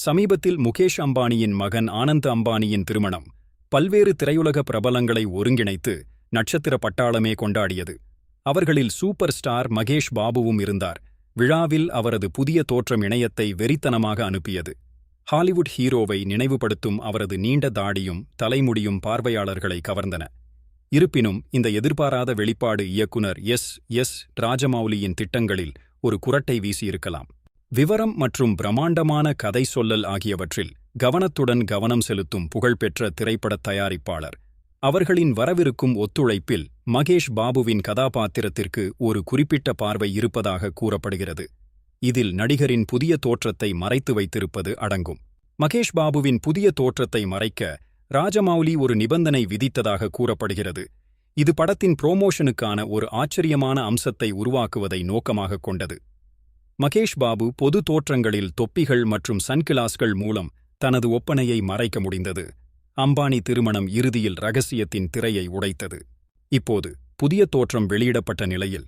சமீபத்தில் முகேஷ் அம்பானியின் மகன் ஆனந்த் அம்பானியின் திருமணம் பல்வேறு திரையுலக பிரபலங்களை ஒருங்கிணைத்து நட்சத்திர பட்டாளமே கொண்டாடியது. அவர்களில் சூப்பர் ஸ்டார் மகேஷ் பாபுவும் இருந்தார். விழாவில் அவரது புதிய தோற்றம் இணையத்தை வெறித்தனமாக அனுப்பியது. ஹாலிவுட் ஹீரோவை நினைவுபடுத்தும் அவரது நீண்ட தாடியும் தலைமுடியும் பார்வையாளர்களை கவர்ந்தன. இருப்பினும் இந்த எதிர்பாராத வெளிப்பாடு இயக்குனர் எஸ் ராஜமௌலியின் திட்டங்களில் ஒரு குரட்டை வீசியிருக்கலாம். விவரம் மற்றும் பிரம்மாண்டமான கதை சொல்லல் ஆகியவற்றில் கவனத்துடன் கவனம் செலுத்தும் புகழ்பெற்ற திரைப்படத் தயாரிப்பாளர் அவர்களின் வரவிருக்கும் ஒத்துழைப்பில் மகேஷ் பாபுவின் கதாபாத்திரத்திற்கு ஒரு குறிப்பிட்ட பார்வை இருப்பதாக கூறப்படுகிறது. இதில் நடிகரின் புதிய தோற்றத்தை மறைத்து வைத்திருப்பது அடங்கும். மகேஷ் பாபுவின் புதிய தோற்றத்தை மறைக்க ராஜமௌலி ஒரு நிபந்தனை விதித்ததாக கூறப்படுகிறது. இது படத்தின் புரோமோஷனுக்கான ஒரு ஆச்சரியமான அம்சத்தை உருவாக்குவதை நோக்கமாக கொண்டது. மகேஷ் பாபு பொது தோற்றங்களில் தொப்பிகள் மற்றும் சன்கிளாஸ்கள் மூலம் தனது ஒப்பனையை மறைக்க முடிந்தது. அம்பானி திருமணம் இறுதியில் ரகசியத்தின் திரையை உடைத்தது. இப்போது புதிய தோற்றம் வெளியிடப்பட்ட நிலையில்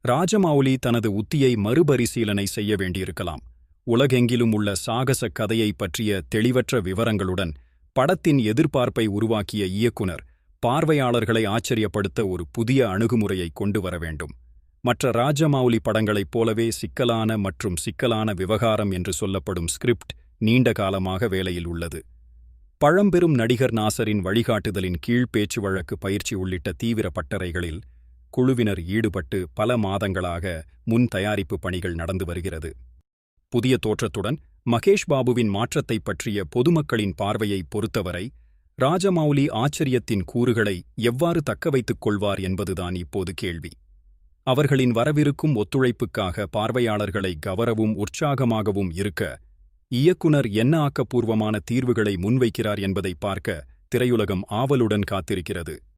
ராஜமௌலி தனது உத்தியை மறுபரிசீலனை செய்ய வேண்டியிருக்கலாம். உலகெங்கிலும் உள்ள சாகச கதையை பற்றிய தெளிவற்ற விவரங்களுடன் படத்தின் எதிர்பார்ப்பை உருவாக்கிய இயக்குனர் பார்வையாளர்களை ஆச்சரியப்படுத்த ஒரு புதிய அணுகுமுறையை கொண்டு வர வேண்டும். மற்ற ராஜமௌலி படங்களைப் போலவே சிக்கலான விவகாரம் என்று சொல்லப்படும் ஸ்கிரிப்ட் நீண்ட காலமாக வேலையில் உள்ளது. பழம்பெரும் நடிகர் நாசரின் வழிகாட்டுதலின் கீழ் பேச்சு வழக்கு பயிற்சி உள்ளிட்ட தீவிர பட்டறைகளில் குழுவினர் ஈடுபட்டு பல மாதங்களாக முன் தயாரிப்பு பணிகள் நடந்து வருகிறது. புதிய தோற்றத்துடன் மகேஷ் பாபுவின் மாற்றத்தைப் பற்றிய பொதுமக்களின் பார்வையை பொறுத்தவரை ராஜமௌலி ஆச்சரியத்தின் கூறுகளை எவ்வாறு தக்கவைத்துக் கொள்வார் என்பதுதான் இப்போது கேள்வி. அவர்களின் வரவிருக்கும் ஒத்துழைப்புக்காக பார்வையாளர்களை கவரவும் உற்சாகமாகவும் இருக்க இயக்குனர் என்ன ஆக்கப்பூர்வமான தீர்வுகளை முன்வைக்கிறார் என்பதை பார்க்க திரையுலகம் ஆவலுடன் காத்திருக்கிறது.